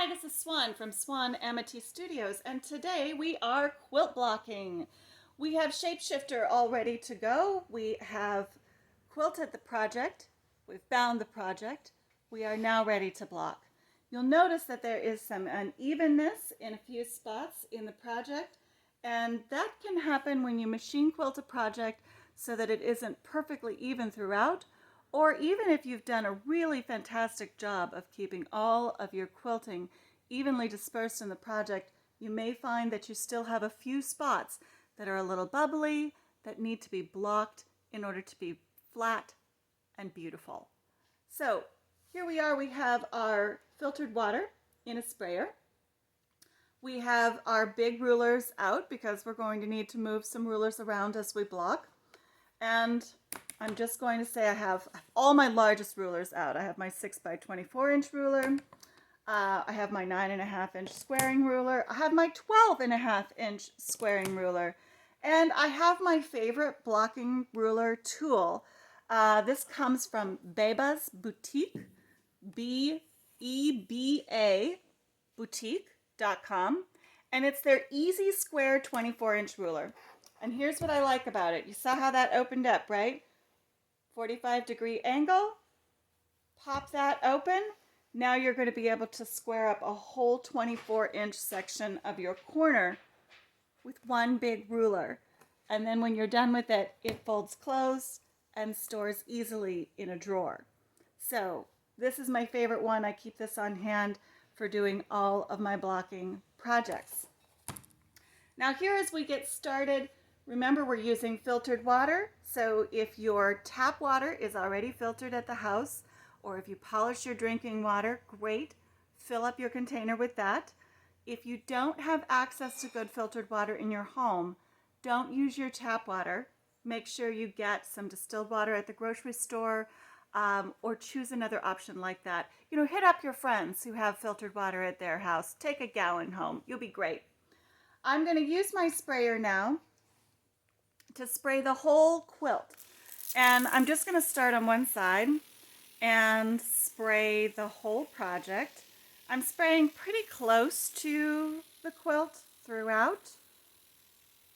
Hi, this is Swan from Swan Amity Studios, and today we are quilt blocking. We have Shapeshifter all ready to go. We have quilted the project. We've bound the project. We are now ready to block. You'll notice that there is some unevenness in a few spots in the project, and that can happen when you machine quilt a project so that it isn't perfectly even throughout, or even if you've done a really fantastic job of keeping all of your quilting evenly dispersed in the project, you may find that you still have a few spots that are a little bubbly, that need to be blocked in order to be flat and beautiful. So here we are, we have our filtered water in a sprayer. We have our big rulers out because we're going to need to move some rulers around as we block. And I'm just going to say I have all my largest rulers out. I have my 6x24" ruler. I have my 9.5" squaring ruler. I have my 12.5" squaring ruler. And I have my favorite blocking ruler tool. This comes from Beba's Boutique, B-E-B-A boutique.com. And it's their easy square 24" ruler. And here's what I like about it. You saw how that opened up, right? 45-degree angle. Pop that open. Now you're going to be able to square up a whole 24" section of your corner with one big ruler. And then when you're done with it, it folds closed and stores easily in a drawer. So this is my favorite one. I keep this on hand for doing all of my blocking projects. Now here as we get started, remember we're using filtered water. So if your tap water is already filtered at the house, or if you polish your drinking water, great. Fill up your container with that. If you don't have access to good filtered water in your home, don't use your tap water. Make sure you get some distilled water at the grocery store, or choose another option like that. You know, hit up your friends who have filtered water at their house. Take a gallon home. You'll be great. I'm going to use my sprayer now to spray the whole quilt. And I'm just going to start on one side and spray the whole project. I'm spraying pretty close to the quilt throughout.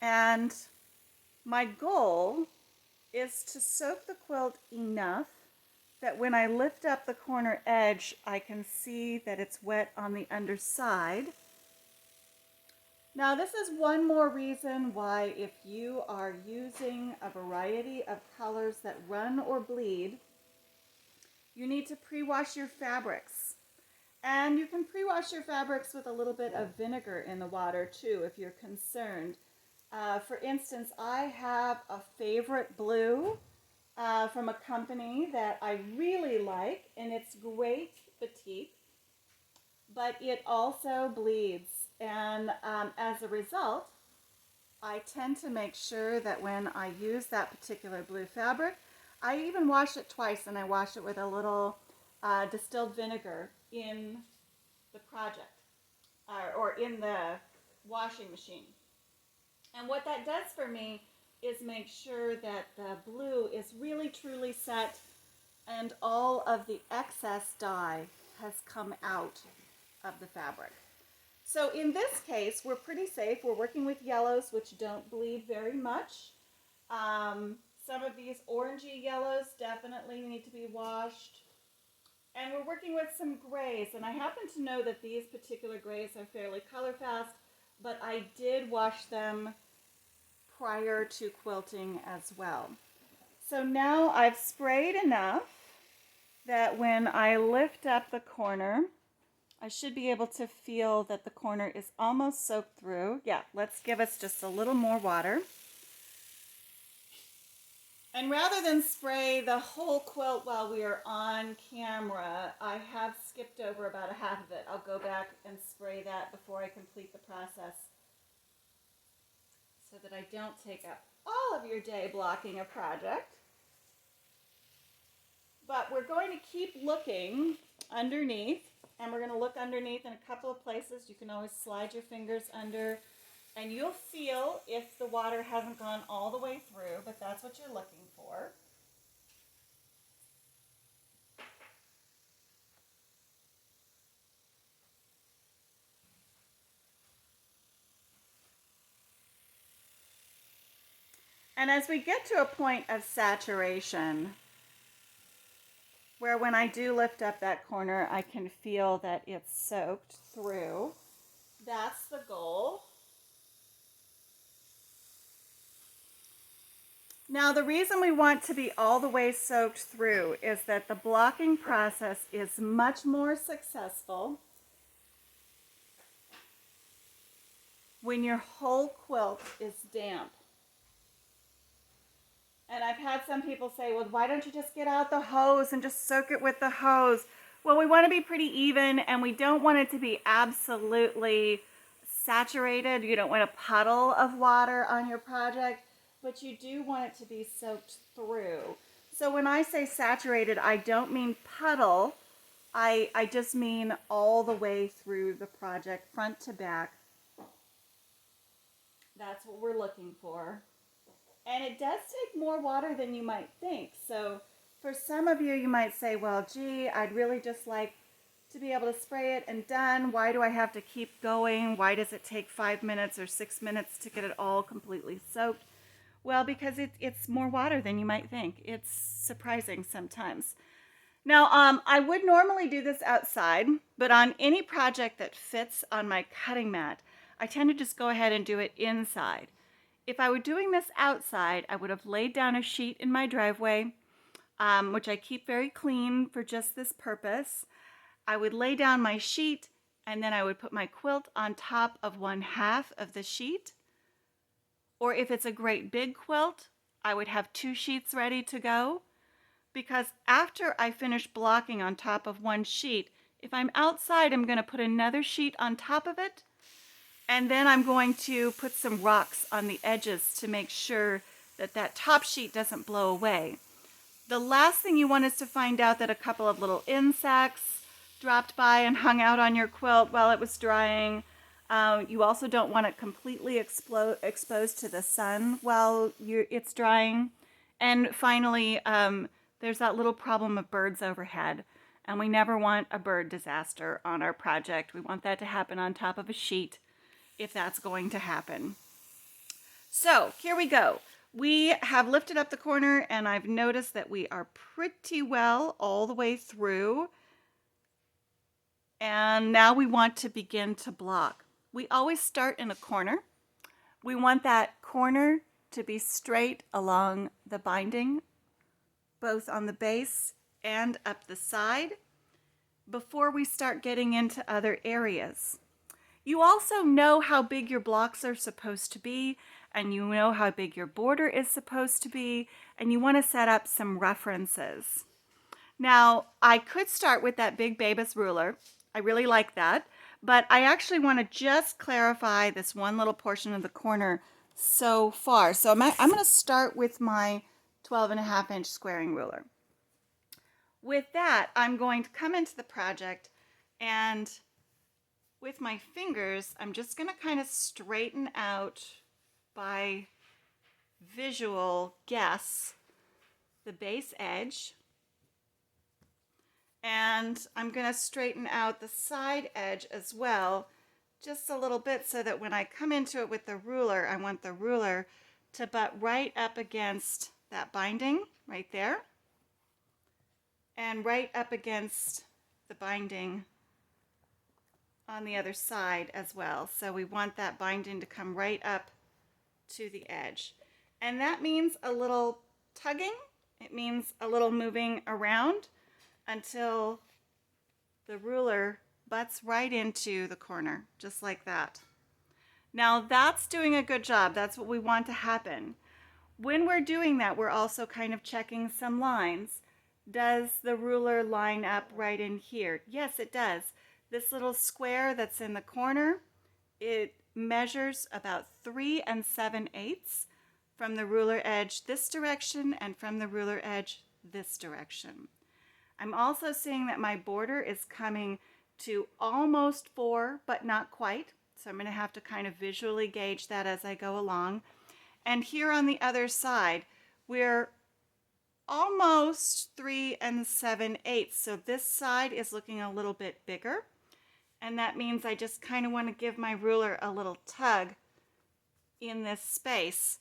And my goal is to soak the quilt enough that when I lift up the corner edge, I can see that it's wet on the underside. Now this is one more reason why if you are using a variety of colors that run or bleed, you need to pre-wash your fabrics. And you can pre-wash your fabrics with a little bit of vinegar in the water too if you're concerned. For instance, I have a favorite blue from a company that I really like, and it's great batik, but it also bleeds. And as a result, I tend to make sure that when I use that particular blue fabric, I even wash it twice, and I wash it with a little distilled vinegar in the project or in the washing machine. And what that does for me is make sure that the blue is really truly set and all of the excess dye has come out of the fabric. So in this case, we're pretty safe. We're working with yellows, which don't bleed very much. Some of these orangey yellows definitely need to be washed. And we're working with some grays, and I happen to know that these particular grays are fairly color fast, but I did wash them prior to quilting as well. So now I've sprayed enough that when I lift up the corner, I should be able to feel that the corner is almost soaked through. Yeah, let's give us just a little more water. And rather than spray the whole quilt while we are on camera, I have skipped over about a half of it. I'll go back and spray that before I complete the process so that I don't take up all of your day blocking a project. But we're going to keep looking underneath, and we're going to look underneath in a couple of places. You can always slide your fingers under, and you'll feel if the water hasn't gone all the way through, but that's what you're looking for. And as we get to a point of saturation, where when I do lift up that corner, I can feel that it's soaked through, that's the goal. Now, the reason we want to be all the way soaked through is that the blocking process is much more successful when your whole quilt is damp. And I've had some people say, well, why don't you just get out the hose and just soak it with the hose? Well, we want to be pretty even, and we don't want it to be absolutely saturated. You don't want a puddle of water on your project, but you do want it to be soaked through. So when I say saturated, I don't mean puddle. I just mean all the way through the project, front to back. That's what we're looking for. And it does take more water than you might think. So for some of you, you might say, well, gee, I'd really just like to be able to spray it and done. Why do I have to keep going? Why does it take 5 minutes or 6 minutes to get it all completely soaked? Well, because it's more water than you might think. It's surprising sometimes. Now, I would normally do this outside, but on any project that fits on my cutting mat, I tend to just go ahead and do it inside. If I were doing this outside, I would have laid down a sheet in my driveway, which I keep very clean for just this purpose. I would lay down my sheet, and then I would put my quilt on top of 1/2 of the sheet. Or if it's a great big quilt, I would have 2 sheets ready to go. Because after I finish blocking on top of one sheet, if I'm outside, I'm going to put another sheet on top of it. And then I'm going to put some rocks on the edges to make sure that that top sheet doesn't blow away. The last thing you want is to find out that a couple of little insects dropped by and hung out on your quilt while it was drying. You also don't want it completely exposed to the sun while it's drying. And finally, there's that little problem of birds overhead. And we never want a bird disaster on our project. We want that to happen on top of a sheet if that's going to happen. So here we go. We have lifted up the corner, and I've noticed that we are pretty well all the way through. And now we want to begin to block. We always start in a corner. We want that corner to be straight along the binding, both on the base and up the side, before we start getting into other areas. You also know how big your blocks are supposed to be, and you know how big your border is supposed to be, and you want to set up some references. Now, I could start with that big Babus ruler. I really like that, but I actually want to just clarify this one little portion of the corner so far. So I'm going to start with my 12.5-inch squaring ruler. With that, I'm going to come into the project, and with my fingers, I'm just going to kind of straighten out by visual guess the base edge. And I'm going to straighten out the side edge as well, just a little bit, so that when I come into it with the ruler, I want the ruler to butt right up against that binding right there, and right up against the binding on the other side as well. So we want that binding to come right up to the edge. And that means a little tugging. It means a little moving around until the ruler butts right into the corner, just like that. Now that's doing a good job. That's what we want to happen. When we're doing that, we're also kind of checking some lines. Does the ruler line up right in here? Yes, it does. This little square that's in the corner, it measures about 3 7/8 from the ruler edge this direction and from the ruler edge this direction. I'm also seeing that my border is coming to almost 4, but not quite. So I'm going to have to kind of visually gauge that as I go along. And here on the other side, we're almost 3 7/8. So this side is looking a little bit bigger. And that means I just kind of want to give my ruler a little tug in this space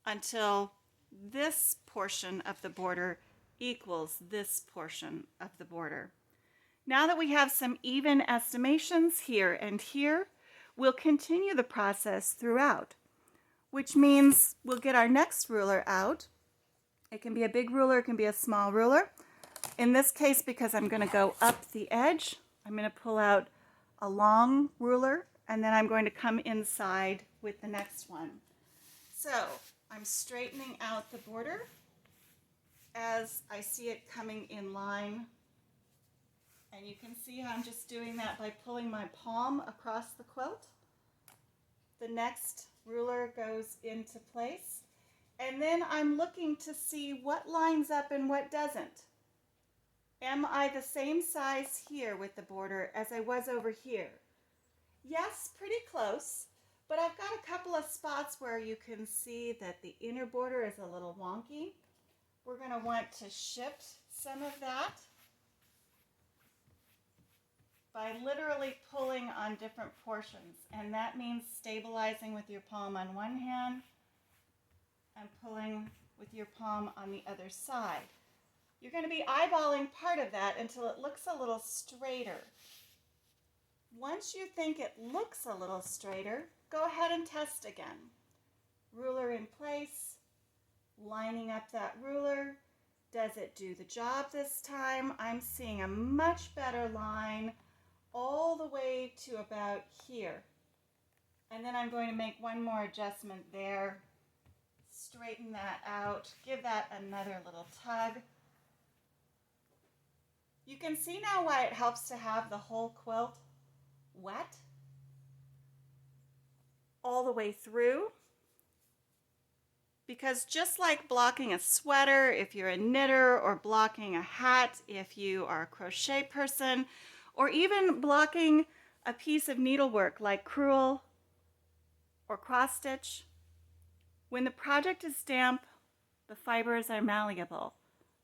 until this portion of the border equals this portion of the border. Now that we have some even estimations here and here, we'll continue the process throughout, which means we'll get our next ruler out. It can be a big ruler, it can be a small ruler. In this case, because I'm going to go up the edge, I'm going to pull out a long ruler, and then I'm going to come inside with the next one. So I'm straightening out the border as I see it coming in line. And you can see how I'm just doing that by pulling my palm across the quilt. The next ruler goes into place. And then I'm looking to see what lines up and what doesn't. Am I the same size here with the border as I was over here? Yes, pretty close, but I've got a couple of spots where you can see that the inner border is a little wonky. We're going to want to shift some of that by literally pulling on different portions, and that means stabilizing with your palm on one hand and pulling with your palm on the other side. You're going to be eyeballing part of that until it looks a little straighter. Once you think it looks a little straighter, go ahead and test again. Ruler in place, lining up that ruler. Does it do the job this time? I'm seeing a much better line all the way to about here. And then I'm going to make one more adjustment there. Straighten that out. Give that another little tug. You can see now why it helps to have the whole quilt wet all the way through. Because just like blocking a sweater, if you're a knitter, or blocking a hat, if you are a crochet person, or even blocking a piece of needlework like crewel or cross stitch, when the project is damp, the fibers are malleable.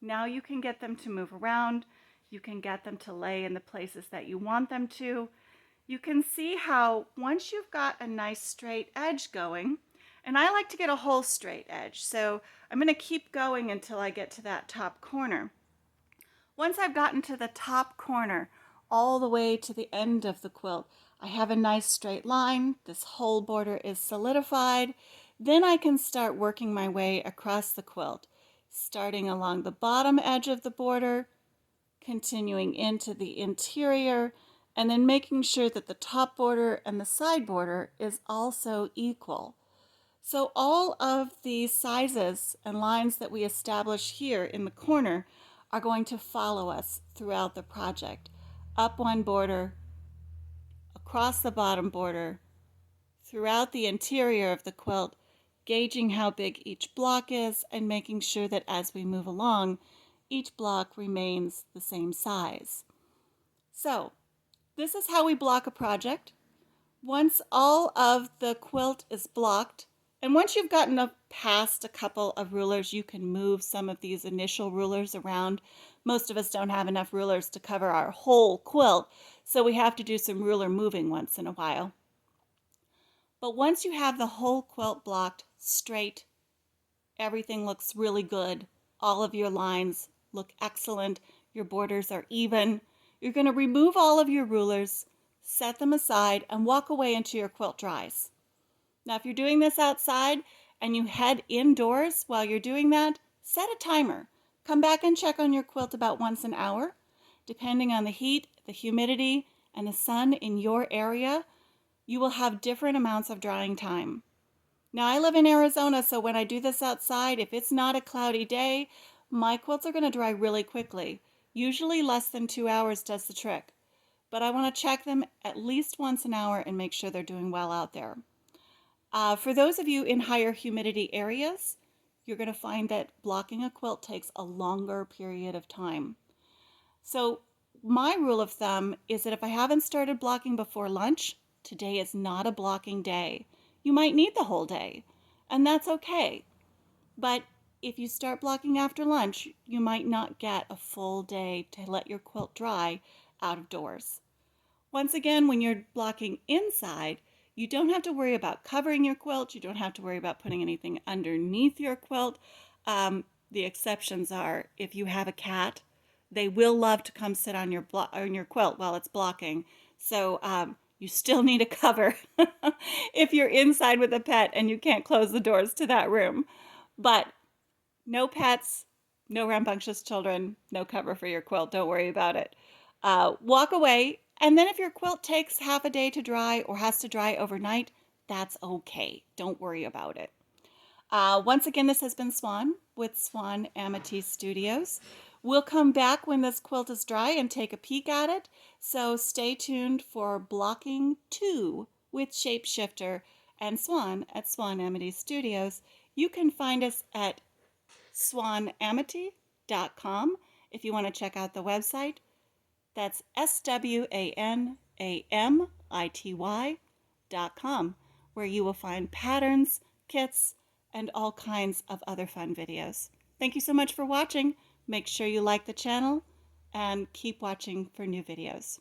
Now you can get them to move around. You can get them to lay in the places that you want them to. You can see how once you've got a nice straight edge going, and I like to get a whole straight edge, so I'm going to keep going until I get to that top corner. Once I've gotten to the top corner, all the way to the end of the quilt, I have a nice straight line. This whole border is solidified. Then I can start working my way across the quilt, starting along the bottom edge of the border, continuing into the interior, and then making sure that the top border and the side border is also equal. So all of the sizes and lines that we establish here in the corner are going to follow us throughout the project. Up one border, across the bottom border, throughout the interior of the quilt, gauging how big each block is and making sure that as we move along, each block remains the same size. So, this is how we block a project. Once all of the quilt is blocked, and once you've gotten past a couple of rulers, you can move some of these initial rulers around. Most of us don't have enough rulers to cover our whole quilt, so we have to do some ruler moving once in a while. But once you have the whole quilt blocked straight, everything looks really good. All of your lines look excellent. Your borders are even. You're going to remove all of your rulers, set them aside, and walk away until your quilt dries. Now, if you're doing this outside and you head indoors while you're doing that, set a timer. Come back and check on your quilt about once an hour. Depending on the heat, the humidity, and the sun in your area, you will have different amounts of drying time. Now, I live in Arizona, so when I do this outside, if it's not a cloudy day, my quilts are going to dry really quickly. Usually less than 2 hours does the trick. But I want to check them at least once an hour and make sure they're doing well out there. For those of you in higher humidity areas, you're going to find that blocking a quilt takes a longer period of time. So my rule of thumb is that if I haven't started blocking before lunch, today is not a blocking day. You might need the whole day, and that's okay. But if you start blocking after lunch, you might not get a full day to let your quilt dry out of doors. Once again, when you're blocking inside, you don't have to worry about covering your quilt. You don't have to worry about putting anything underneath your quilt. The exceptions are if you have a cat, they will love to come sit on your quilt while it's blocking. So you still need a cover if you're inside with a pet and you can't close the doors to that room. But no pets, no rambunctious children, no cover for your quilt. Don't worry about it. Walk away, and then if your quilt takes half a day to dry or has to dry overnight, that's okay. Don't worry about it. Once again, this has been Swan with Swan Amity Studios. We'll come back when this quilt is dry and take a peek at it, so stay tuned for blocking 2 with Shapeshifter and Swan at Swan Amity Studios. You can find us at swanamity.com if you want to check out the website. That's SWANAMITY.com, where you will find patterns, kits, and all kinds of other fun videos. Thank you so much for watching. Make sure you like the channel and keep watching for new videos.